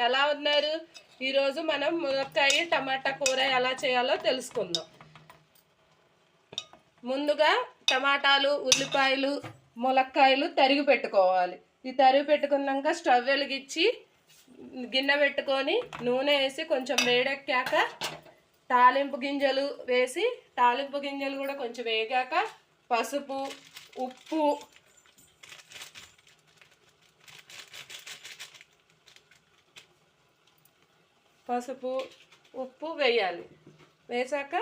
ఎలా ఉన్నారు? ఈరోజు మనం ములక్కాయ టమాటా కూర ఎలా చేయాలో తెలుసుకుందాం. ముందుగా టమాటాలు, ఉల్లిపాయలు, ములక్కాయలు తరిగి పెట్టుకోవాలి. ఈ తరిగి పెట్టుకున్నాక స్టవ్ వెలిగించి గిన్నె పెట్టుకొని నూనె వేసి కొంచెం వేడెక్కాక తాలింపు గింజలు వేసి, తాలింపు గింజలు కూడా కొంచెం వేగాక పసుపు, ఉప్పు, వేయాలి. వేసాక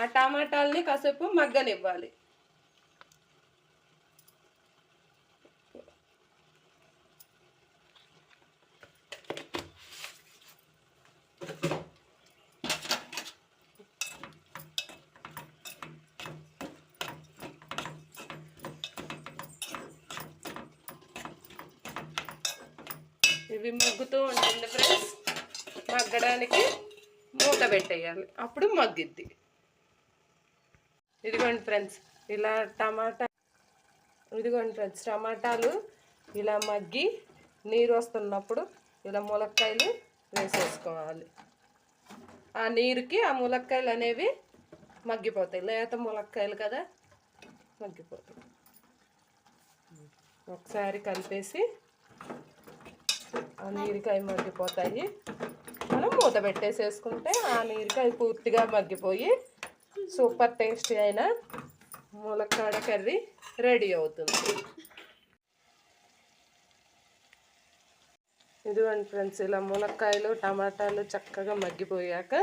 ఆ టమాటాలని కాసేపు మగ్గనివ్వాలి. ఇవి మగ్గుతూ ఉంటుంది ఫ్రెండ్స్. మగ్గడానికి మూత పెట్టేయాలి, అప్పుడు మగ్గిద్ది. ఇదిగోండి ఫ్రెండ్స్, టమాటాలు ఇలా మగ్గి నీరు వస్తున్నప్పుడు ఇలా ములక్కాయలు వేసేసుకోవాలి. ఆ నీరుకి ఆ ములక్కాయలు అనేవి మగ్గిపోతాయి. లేత ములక్కాయలు కదా, మగ్గిపోతాయి. ఒకసారి కలిపేసి ఆ నీరుకాయ మగ్గిపోతాయి. మనం మూత పెట్టేసేసుకుంటే ఆ నీరుకాయ పూర్తిగా మగ్గిపోయి సూపర్ టేస్టీ అయిన ములక్కాడ కర్రీ రెడీ అవుతుంది. ఇదిగోండి ఫ్రెండ్స్, ఇలా ములక్కాయలు టమాటాలు చక్కగా మగ్గిపోయాక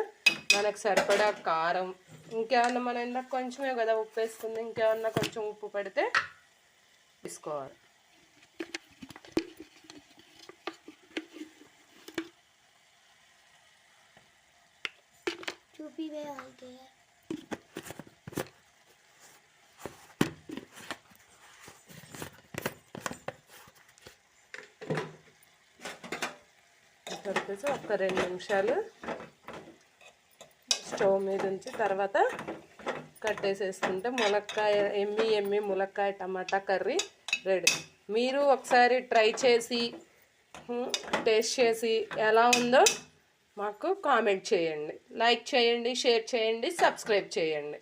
మనకు సరిపడా కారం, ఇంకేమన్నా మనం ఇందాక కొంచెమే కదా ఉప్పు వేసుకుంది, ఇంకేమన్నా కొంచెం ఉప్పు పడితే తీసుకోవాలి. కలిపేసి ఒక 2 నిమిషాలు స్టవ్ మీద ఉంచి తర్వాత కట్టేసేసుకుంటే ఎమ్మి ములక్కాయ టమాటా కర్రీ రెడీ. మీరు ఒకసారి ట్రై చేసి టేస్ట్ చేసి ఎలా ఉందో మాకు కామెంట్ చేయండి, లైక్ చేయండి, షేర్ చేయండి, సబ్స్క్రైబ్ చేయండి.